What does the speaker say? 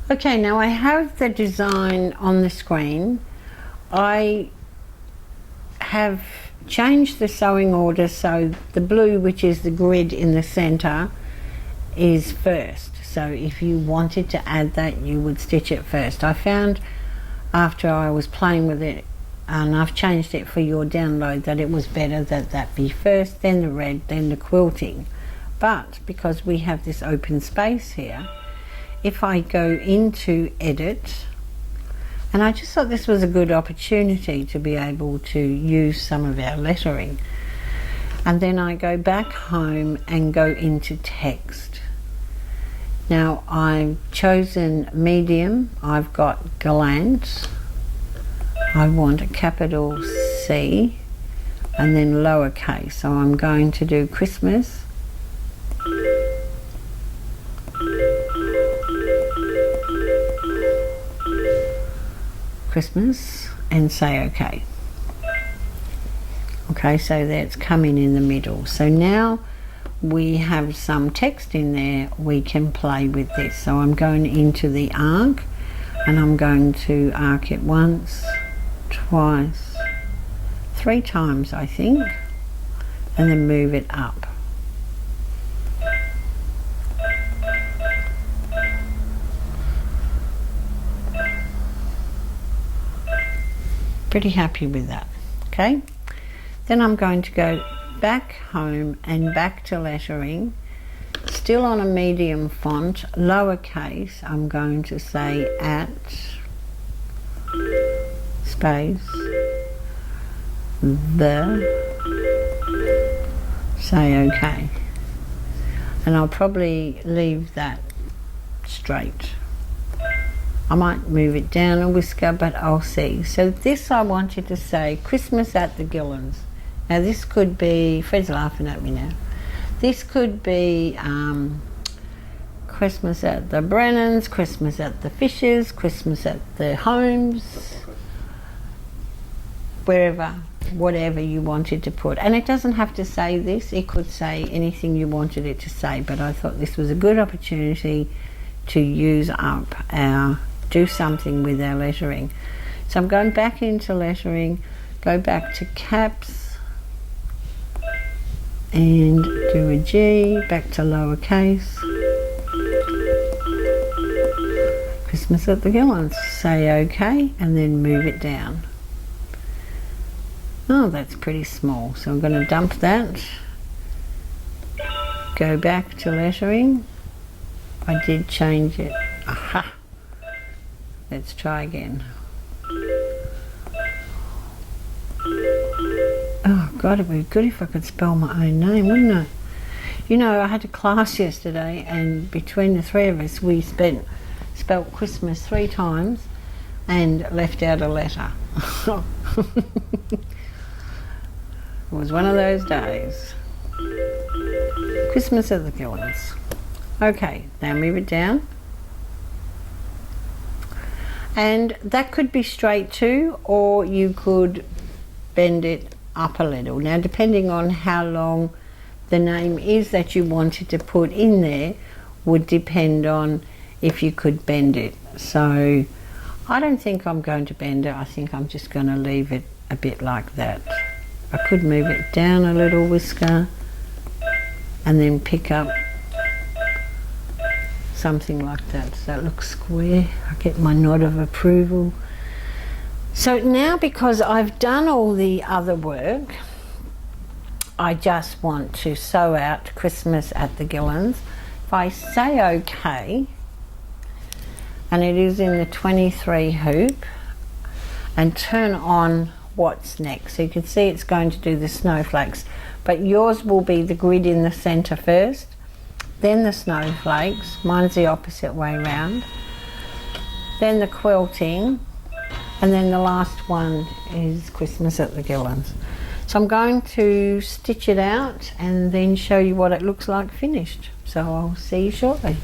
Okay, now I have the design on the screen. I have changed the sewing order so the blue, which is the grid in the center, is first. So if you wanted to add that, you would stitch it first. I found after I was playing with it, and I've changed it for your download, that it was better that that be first, then the red, then the quilting. But because we have this open space here, if I go into edit, and I just thought this was a good opportunity to be able to use some of our lettering, and then I go back home and go into text. Now I've chosen medium, I've got gallant, I want a capital C and then lowercase, so I'm going to do Christmas. Christmas, and say OK. Okay, so that's coming in the middle. So now we have some text in there, we can play with this. So I'm going into the arc, and I'm going to arc it once, twice, 3 times I think, and then move it up. Pretty happy with that. Okay, then I'm going to go back home and back to lettering, still on a medium font, lowercase. I'm going to say at space the, say OK, and I'll probably leave that straight. I might move it down a whisker, but I'll see. So this, I wanted to say Christmas at the Gillans. Now this could be, Fred's laughing at me now, this could be Christmas at the Brennans, Christmas at the Fishers, Christmas at the Holmes, wherever, whatever you wanted to put. And it doesn't have to say this, it could say anything you wanted it to say, but I thought this was a good opportunity to use up our, do something with our lettering. So I'm going back into lettering, go back to caps and do a G, back to lowercase, Christmas at the Gillans, say OK, and then move it down. Oh, that's pretty small, so I'm going to dump that, go back to lettering. I did change it. Aha! Let's try again. Oh God, it would be good if I could spell my own name, wouldn't it? You know, I had a class yesterday, and between the 3 of us, we spelt Christmas 3 times and left out a letter. It was one of those days. Christmas at the Gillans. Okay, now move it down. And that could be straight too, or you could bend it up a little. Now, depending on how long the name is that you wanted to put in there would depend on if you could bend it. So I don't think I'm going to bend it. I think I'm just going to leave it a bit like that. I could move it down a little whisker and then pick up something like that, so it looks square. I get my nod of approval. So now, because I've done all the other work, I just want to sew out Christmas at the Gillans. If I say OK, and it is in the 23 hoop, and turn on what's next, so you can see it's going to do the snowflakes, but yours will be the grid in the center first, then the snowflakes, mine's the opposite way round, then the quilting, and then the last one is Christmas at the Gillans. So I'm going to stitch it out and then show you what it looks like finished. So I'll see you shortly.